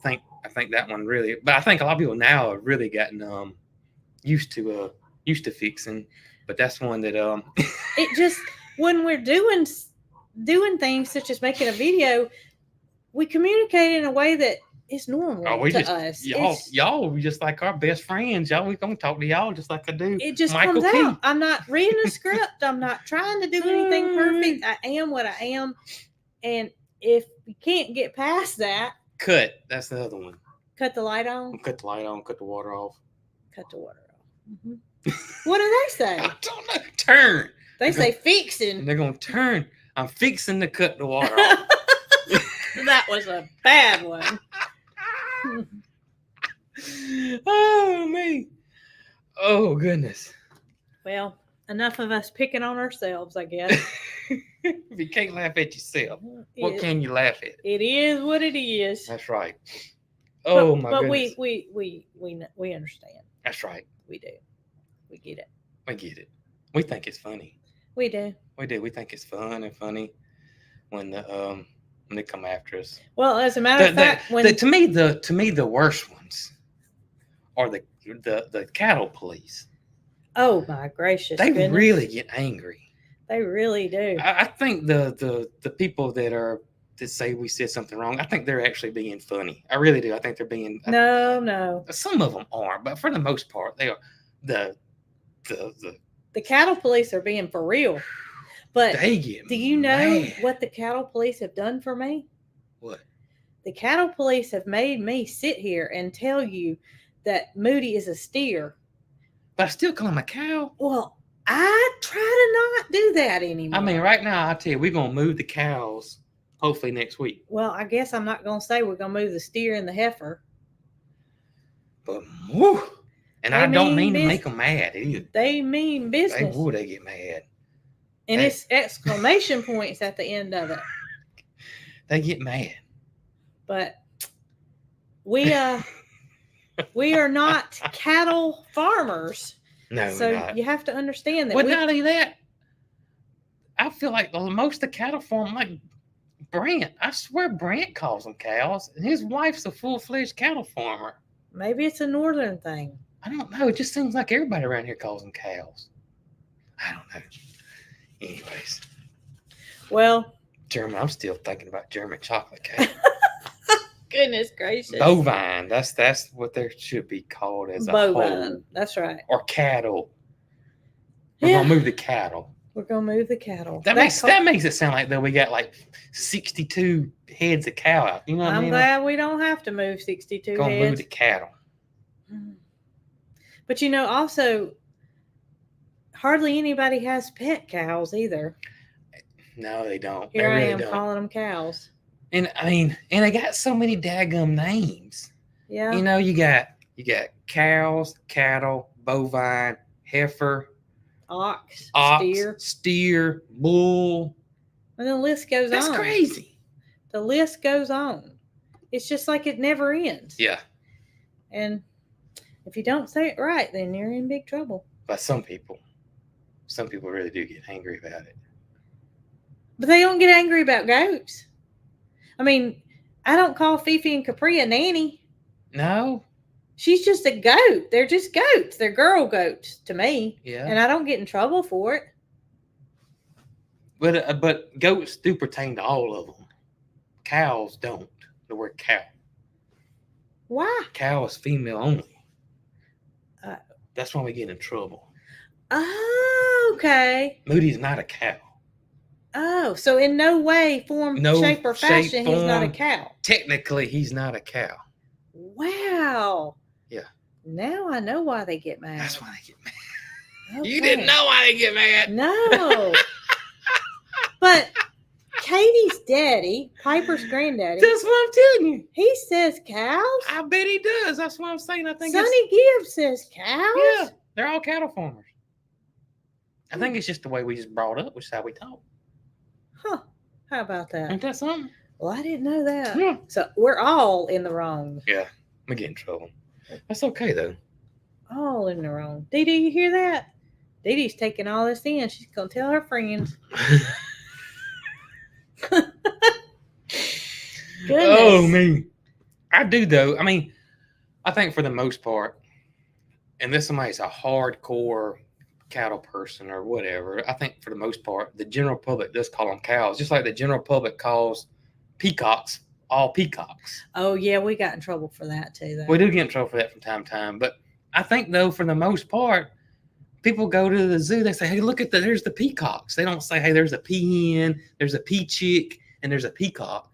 think that one really. But I think a lot of people now have really gotten used to fixing. But that's one that it just, when we're doing things such as making a video, we communicate in a way that is normal to us. Y'all just like our best friends. Y'all, we gonna talk to y'all just like I do. It just Michael comes Key. out. I'm not reading a script. I'm not trying to do anything perfect. I am what I am, and if you can't get past that, cut. That's the other one. Cut the light on. Cut the light on. Cut the water off. Cut the water off. Mm-hmm. What do they say? I don't know. Turn. They say fixing. They're gonna turn. I'm fixing to cut the water off. That was a bad one. Oh me. Oh goodness. Well, enough of us picking on ourselves, I guess. If you can't laugh at yourself, what can you laugh at? It is what it is. That's right. Oh my goodness. But we understand. That's right. We do. We get it. We get it. We think it's funny. We do. We do. We think it's fun and funny when they come after us. Well, as a matter of fact, to me the worst ones are the cattle police. Oh my gracious! They really get angry. They really do. I think the people that say we said something wrong, I think they're actually being funny. I really do. I think they're being no. Some of them are, but for the most part, they are the cattle police are being for real. But do you know what the cattle police have done for me? What? The cattle police have made me sit here and tell you that Moody is a steer. But I still call him a cow. Well, I try to not do that anymore. I mean, right now, I tell you, we're going to move the cows hopefully next week. Well, I guess I'm not going to say we're going to move the steer and the heifer. But, woo! And I don't mean to make them mad either. They mean business. They get mad. And it's exclamation points at the end of it. They get mad. But we are not cattle farmers. No, so not. You have to understand that. But not only that, I feel like most of the cattle farm, like Brant, I swear Brant calls them cows, and his wife's a full-fledged cattle farmer. Maybe it's a northern thing. I don't know. It just seems like everybody around here calls them cows. I don't know. Anyways. Well. German. I'm still thinking about German chocolate cake. Goodness gracious. Bovine. That's what they should be called as bovine. A whole. That's right. Or cattle. We're going to move the cattle. We're going to move the cattle. That makes it sound like that we got like 62 heads of cow out. You know what I mean? I'm glad we don't have to move 62 Gonna heads. Move the cattle. But also, hardly anybody has pet cows either. No, they don't. Here they I am calling them cows. And I mean, and they got so many daggum names. Yeah. You know, you got cows, cattle, bovine, heifer, ox, steer, bull. And the list goes That's on. That's crazy. The list goes on. It's just like it never ends. Yeah. And if you don't say it right, then you're in big trouble. But some people really do get angry about it. But they don't get angry about goats. I mean, I don't call Fifi and Capri a nanny. No. She's just a goat. They're just goats. They're girl goats to me. Yeah. And I don't get in trouble for it. But goats do pertain to all of them. Cows don't. The word cow. Why? Cow is female only. That's why we get in trouble. Oh, okay. Moody's not a cow. Oh, so in no way, shape, or fashion, he's not a cow. Technically, he's not a cow. Wow. Yeah. Now I know why they get mad. That's why they get mad. Okay. You didn't know why they get mad. No. But Katie's daddy, Piper's granddaddy. That's what I'm telling you. He says cows. I bet he does. That's what I'm saying. I think Sonny Gibbs says cows. Yeah, they're all cattle farmers. I think it's just the way we just brought up, which is how we talk. Huh. How about that? Ain't that something? Well, I didn't know that. Yeah. So we're all in the wrong. Yeah. We get in trouble. That's okay, though. All in the wrong. Dee Dee, you hear that? Dee Dee's taking all this in. She's going to tell her friends. Oh, me. I do, though. I mean, I think for the most part, unless somebody's a hardcore cattle person or whatever, I think for the most part, the general public does call them cows, just like the general public calls peacocks all peacocks. Oh, yeah, we got in trouble for that, too. Though. We do get in trouble for that from time to time. But I think, though, for the most part, people go to the zoo, they say, hey, look at there's the peacocks. They don't say, hey, there's a peahen, there's a pea chick, and there's a peacock.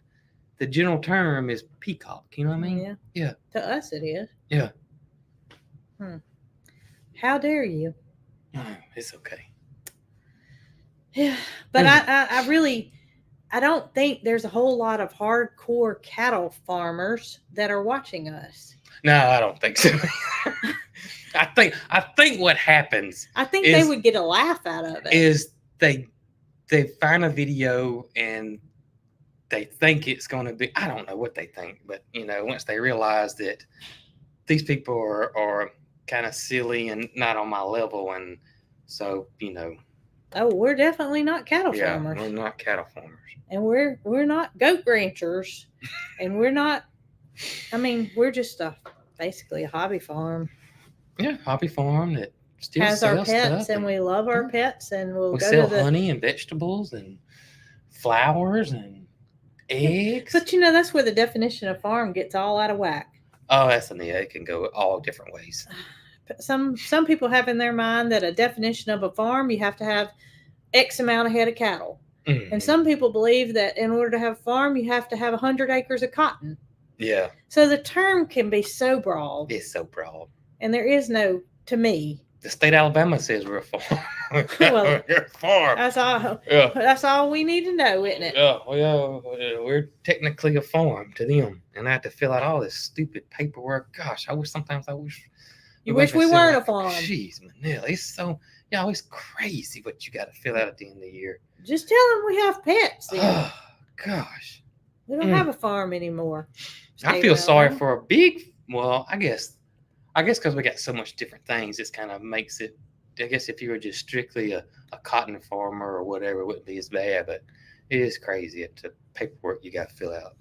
The general term is peacock. You know what I mean? Yeah. Yeah. To us, it is. Yeah. How dare you? It's okay. Yeah. But I don't think there's a whole lot of hardcore cattle farmers that are watching us. No, I don't think so. I think what happens. I think they would get a laugh out of it. Is they find a video and they think it's going to be. I don't know what they think, but once they realize that these people are kind of silly and not on my level, and so Oh, we're definitely not cattle farmers. We're not cattle farmers. And we're not goat ranchers. And we're not, we're just basically a hobby farm. Yeah, hobby farm that still has sells our pets stuff and we love our pets and we go sell to the honey and vegetables and flowers and eggs. But that's where the definition of farm gets all out of whack. Oh, it can go all different ways. Some people have in their mind that a definition of a farm, you have to have X amount of head of cattle. Mm-hmm. And some people believe that in order to have a farm, you have to have 100 acres of cotton. Yeah. So the term can be so broad. It's so broad. And there is no, to me. The state of Alabama says we're a farm. Well, we're a farm. That's all. Yeah. That's all we need to know, isn't it? Yeah. Well, we're technically a farm to them, and I have to fill out all this stupid paperwork. Gosh, I wish. You wish we weren't a farm. Jeez, Manila, it's so. It's crazy what you got to fill out at the end of the year. Just tell them we have pets. Oh gosh. We don't have a farm anymore. I feel sorry for a big. Well, I guess because we got so much different things, it kind of makes it. I guess if you were just strictly a cotton farmer or whatever, it wouldn't be as bad. But it is crazy at the paperwork you got to fill out.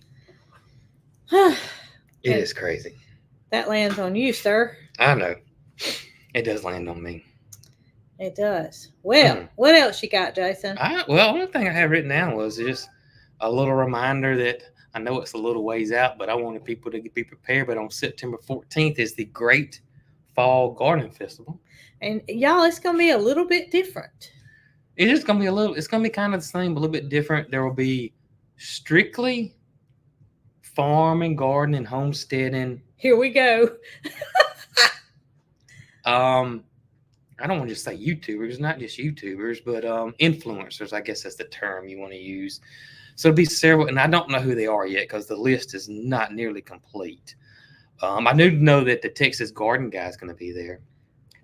It is crazy. That lands on you, sir. I know. It does land on me. It does. Well, what else you got, Jason? One thing I have written down was just a little reminder that I know it's a little ways out, but I wanted people to be prepared. But on September 14th is the Great Fall Garden Festival. And y'all, it's going to be a little bit different. It is going to be it's going to be kind of the same, but a little bit different. There will be strictly farm and garden and homesteading. Here we go. I don't want to just say YouTubers, not just YouTubers, but influencers, I guess that's the term you want to use. So it'll be several, and I don't know who they are yet because the list is not nearly complete. I do know that the Texas Garden guy is going to be there.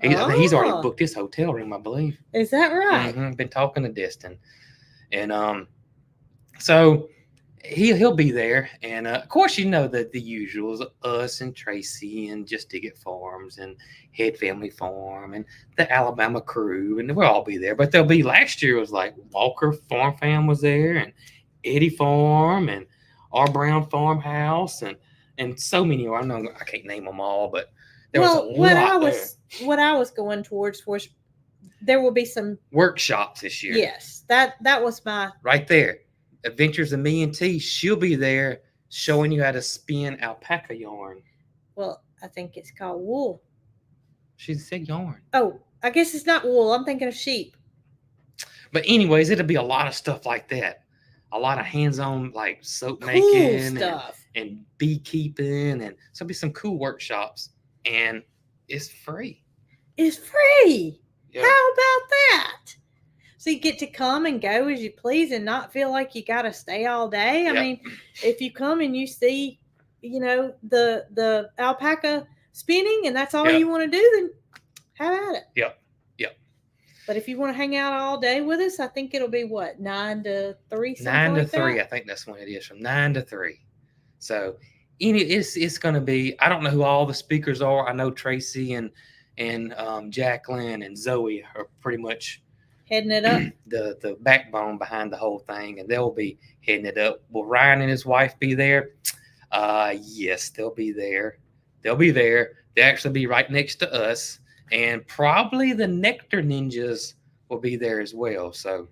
I think he's already booked his hotel room, I believe. Is that right? Been talking to Destin. And So he'll be there, and of course, the usuals, us and Tracy and Just Dig It Farms and Head Family Farm and the Alabama crew, and we'll all be there. But there'll be last year was like Walker Farm Fam was there, and Eddie Farm and R Brown Farmhouse, and so many. I can't name them all, but there was a lot there. What I was going towards was there will be some workshops this year. Yes, that was my right there. Adventures of Me and T. She'll be there showing you how to spin alpaca yarn. Well, I think it's called wool. She said yarn. Oh, I guess it's not wool. I'm thinking of sheep. But anyways, it'll be a lot of stuff like that. A lot of hands-on like soap making stuff and beekeeping, and so there'll be some cool workshops, and it's free. It's free. Yeah. How about that? So you get to come and go as you please and not feel like you got to stay all day. I mean, if you come and you see, the alpaca spinning and that's all you want to do, then have at it. Yep. But if you want to hang out all day with us, I think it'll be 9 to 3, something 9 to like 3, that? I think that's when it is, from 9 to 3. So it's going to be, I don't know who all the speakers are. I know Tracy and Jacqueline and Zoe are pretty much heading it up. the backbone behind the whole thing, and they'll be heading it up. Will Ryan and his wife be there? Yes, they'll be there. They'll actually be right next to us, and probably the Nectar Ninjas will be there as well. So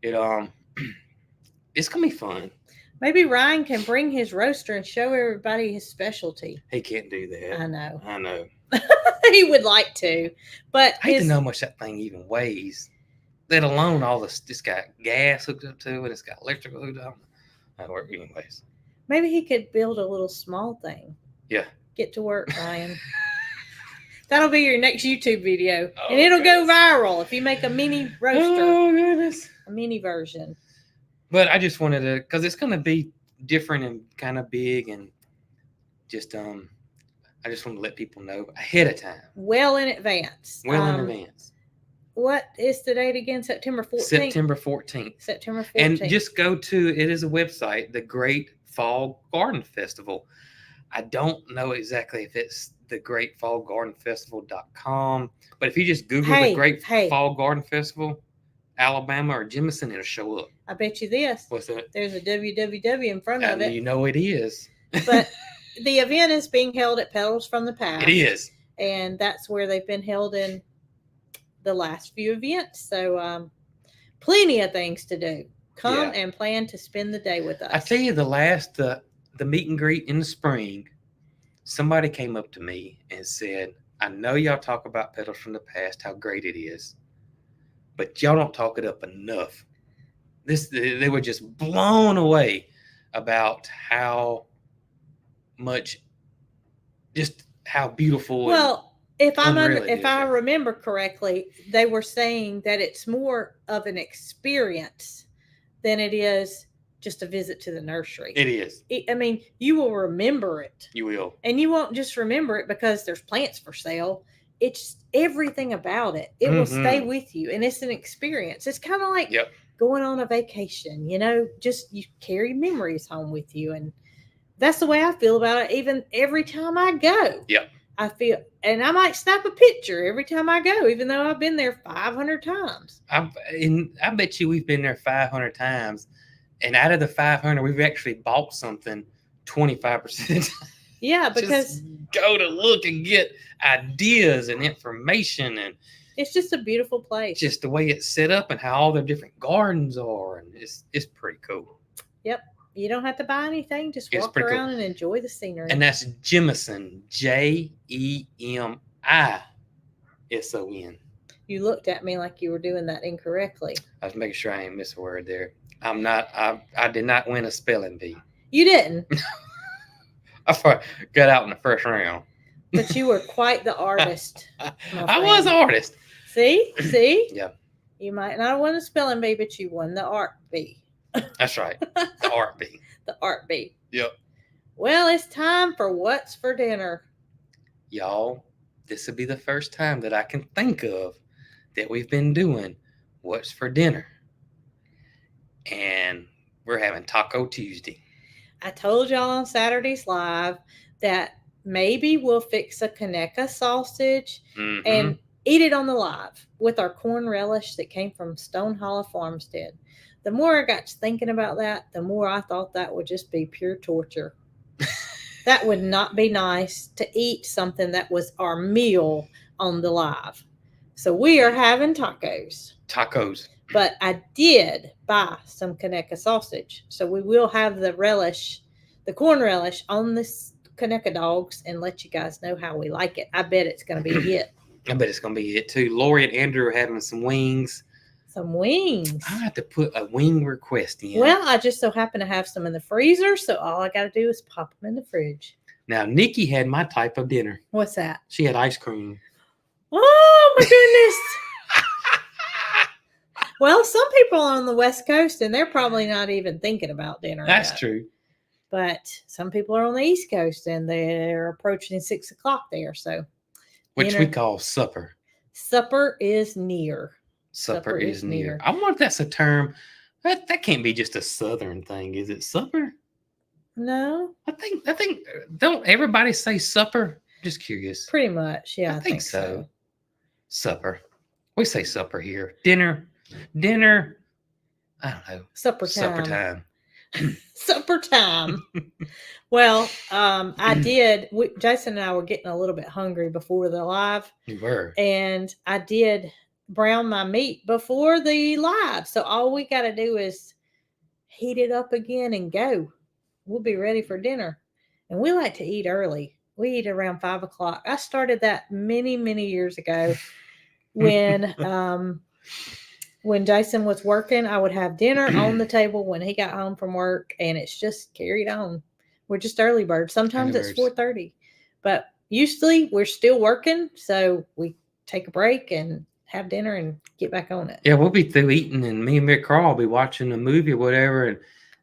it's gonna be fun. Maybe Ryan can bring his roaster and show everybody his specialty. He can't do that. I know. He would like to, but I hate to know how much that thing even weighs. Let alone all this. It's got gas hooked up to it. It's got electrical hooked up. That work anyways. Maybe he could build a little small thing. Yeah. Get to work, Ryan. That'll be your next YouTube video, and it'll go viral if you make a mini roaster. Oh goodness. A mini version. But I just wanted to, because it's going to be different and kind of big, and just I just want to let people know ahead of time. Well in advance. In advance. What is the date again? September 14th? September 14th. September 14th. And just go to, it is a website, the Great Fall Garden Festival. I don't know exactly if it's the greatfallgardenfestival.com, but if you just Google the Great Fall Garden Festival, Alabama or Jemison, it'll show up. I bet you this. What's that? There's a www in front of it. You know it is. But the event is being held at Petals from the Past. It is. And that's where they've been held in the last few events. So plenty of things to do. Come and plan to spend the day with us. I tell you, the meet and greet in the spring, somebody came up to me and said, I know y'all talk about Petals from the Past, how great it is, but y'all don't talk it up enough. They were just blown away about how much, just how beautiful. Well, if I remember correctly, they were saying that it's more of an experience than it is just a visit to the nursery. It is. I mean, you will remember it. You will. And you won't just remember it because there's plants for sale. It's everything about it. It will stay with you, and it's an experience. It's kind of like going on a vacation, just you carry memories home with you. And that's the way I feel about it. Even every time I go, I feel, and I might snap a picture every time I go, even though I've been there 500 times. I bet you we've been there 500 times. And out of the 500, we've actually bought something 25%. Yeah, because just go to look and get ideas and information, and it's just a beautiful place. Just the way it's set up and how all the different gardens are, and it's pretty cool. Yep, you don't have to buy anything; just walk around and enjoy the scenery. And that's Jemison, Jemison. You looked at me like you were doing that incorrectly. I was making sure I ain't miss a word there. I'm not. I did not win a spelling bee. You didn't. I got out in the first round. But you were quite the artist. I was an artist. See? Yeah. You might not have won a spelling bee, but you won the art bee. That's right. The art bee. The art bee. Yep. Well, it's time for What's for Dinner. Y'all, this will be the first time that I can think of that we've been doing What's for Dinner. And We're having Taco Tuesday. I told y'all on Saturday's live that maybe we'll fix a Keka sausage and eat it on the live with our corn relish that came from Stone Hollow Farmstead. The more I got to thinking about that, the more I thought that would just be pure torture. That would not be nice to eat something that was our meal on the live. So we are having tacos. But I did buy some Keka sausage. So we will have the relish, the corn relish on this Keka dogs and let you guys know how we like it. I bet it's going to be a hit. I bet it's going to be a hit too. Lori and Andrew are having some wings. Some wings. I have to put a wing request in. Well, I just so happen to have some in the freezer. So all I got to do is pop them in the fridge. Now, Nikki had my type of dinner. What's that? She had ice cream. Oh, my goodness. Well, some people are on the West Coast, and they're probably not even thinking about dinner. That's true. But some people are on the East Coast, and they're approaching 6 o'clock there. So, which we call supper. Supper is near. Supper is near. I wonder if that's a term. That can't be just a Southern thing, is it? Supper? No. I think. Don't everybody say supper? Just curious. Pretty much, yeah. I think so. Supper. We say supper here. Dinner. I don't know. Supper time. Supper time. Well, I did. Jason and I were getting a little bit hungry before the live. You were. And I did brown my meat before the live. So all we got to do is heat it up again and go. We'll be ready for dinner. And we like to eat early. We eat around 5 o'clock. I started that many, many years ago when Jason was working. I would have dinner on the table when he got home from work, and it's just carried on. We're just early birds. Sometimes it's 4:30, but usually we're still working, so we take a break and have dinner and get back on it. Yeah, we'll be through eating, and me and Mick Carl will be watching a movie or whatever, and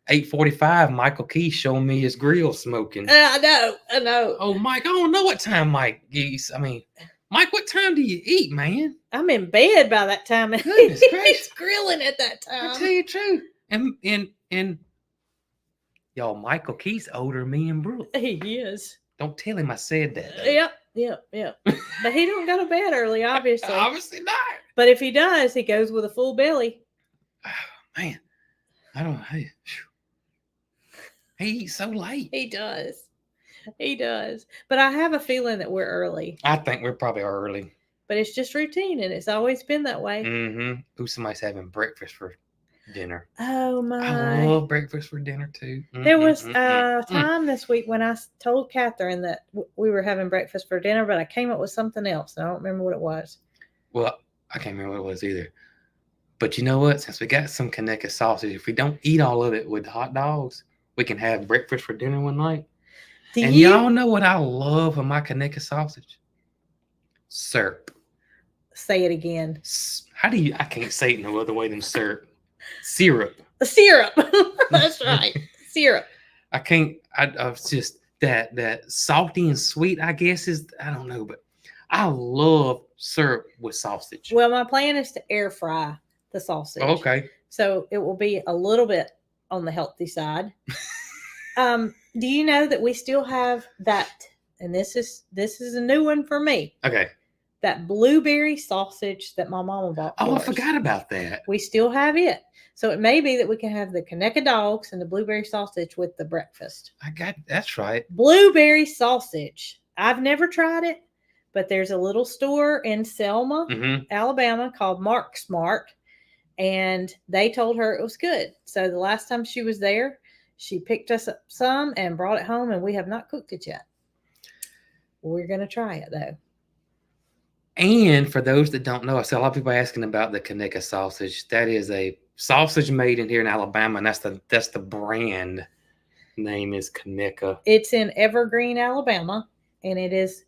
8:45, Michael Key's showing me his grill smoking. I know. Oh, Mike, I don't know what time Mike eats. I mean, Mike, what time do you eat, man? I'm in bed by that time. Goodness He's grilling at that time. I tell you the truth. And y'all, Michael Key's older than me and Brooke. He is. Don't tell him I said that. Yep. But he don't go to bed early, obviously. Obviously not. But if he does, he goes with a full belly. Oh, man. I don't know. He eats so late. He does. But I have a feeling that we're early. I think we're probably early. But it's just routine, and it's always been that way. Mm-hmm. Ooh, somebody's having breakfast for dinner. Oh, my. I love breakfast for dinner, too. There was a time this week when I told Catherine that we were having breakfast for dinner, but I came up with something else, and I don't remember what it was. Well, I can't remember what it was either. But you know what? Since we got some Keka sausage, if we don't eat all of it with hot dogs, we can have breakfast for dinner one night. Y'all know what I love of my Keka sausage? Syrup. Say it again. I can't say it no other way than syrup. Syrup. Syrup. That's right. Syrup. I can't. It's just that salty and sweet, I guess, I don't know, but I love syrup with sausage. Well, my plan is to air fry the sausage. Okay. So it will be a little bit on the healthy side. Do you know that we still have that? And this is a new one for me. Okay. That blueberry sausage that my mama bought. I forgot about that. We still have it. So it may be that we can have the Keka dogs and the blueberry sausage with the breakfast. That's right. Blueberry sausage. I've never tried it, but there's a little store in Selma, Alabama called Mark Smart, and they told her it was good. So the last time she was there, she picked us up some and brought it home, and we have not cooked it yet. We're going to try it, though. And for those that don't know, I see a lot of people asking about the Keka sausage. That is a sausage made in here in Alabama, and that's the brand name is Keka. It's in Evergreen, Alabama, and it is.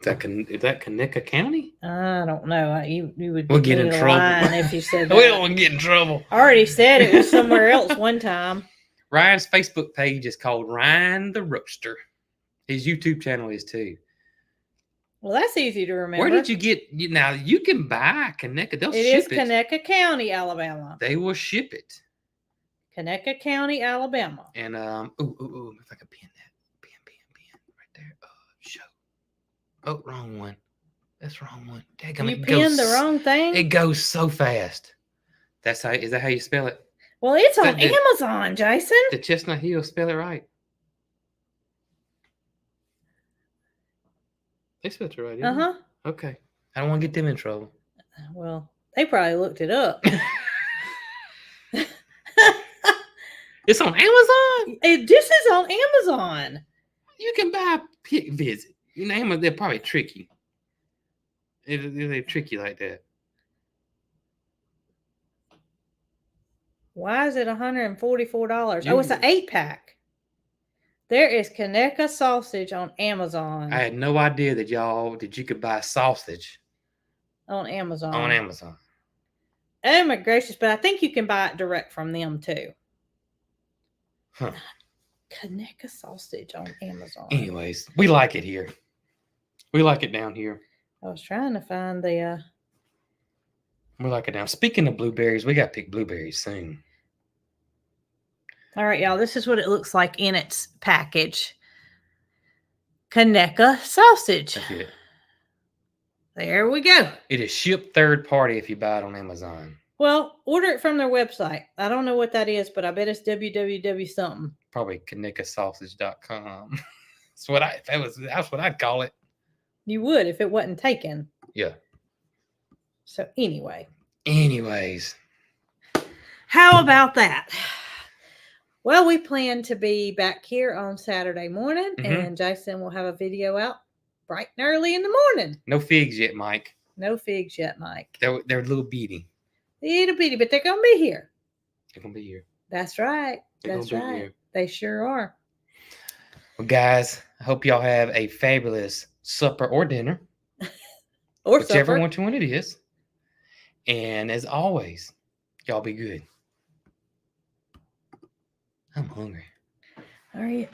Is that Keka County? I don't know. You would. We'll get in trouble if you said that. We don't want to get in trouble. I already said it was somewhere else one time. Ryan's Facebook page is called Ryan the Roaster. His YouTube channel is too. Well, that's easy to remember. Where did you get? Now you can buy Keka. They'll ship it. It is Keka County, Alabama. They will ship it. Keka County, Alabama. And if I could pin that. Pin right there. Show. Oh, wrong one. That's wrong one. Daggum, You pinned the wrong thing? It goes so fast. Is that how you spell it? Well, it's on Amazon, Jason. The Chestnut Hill, spell it right. They spelled it right, Uh-huh. Okay. I don't want to get them in trouble. Well, they probably looked it up. It's on Amazon? This is on Amazon. You can buy a Pick Visit. You name it, they're probably tricky. They're tricky like that. Why is it $144? Oh, it's an 8-pack. There is Keka sausage on Amazon. I had no idea that you could buy sausage on Amazon. Oh my gracious, but I think you can buy it direct from them too. Huh. Keka sausage on Amazon. Anyways, we like it here. We like it down here. I was trying to find the we like it down. Speaking of blueberries, we got to pick blueberries soon. All right, y'all. This is what it looks like in its package. Keka sausage. That's it. There we go. It is shipped third party if you buy it on Amazon. Well, order it from their website. I don't know what that is, but I bet it's www something. Probably KekaSausage.com. That's what I'd call it. You would if it wasn't taken. Yeah. So anyways. How about that? Well, we plan to be back here on Saturday morning, and Jason will have a video out bright and early in the morning. No figs yet, Mike. No figs yet, Mike. They're little bitty. Little bitty, but they're going to be here. They're going to be here. That's right. That's right. Here. They sure are. Well, guys, I hope y'all have a fabulous supper or dinner. Or whichever supper. one it is. And as always, y'all be good. I'm hungry. All right.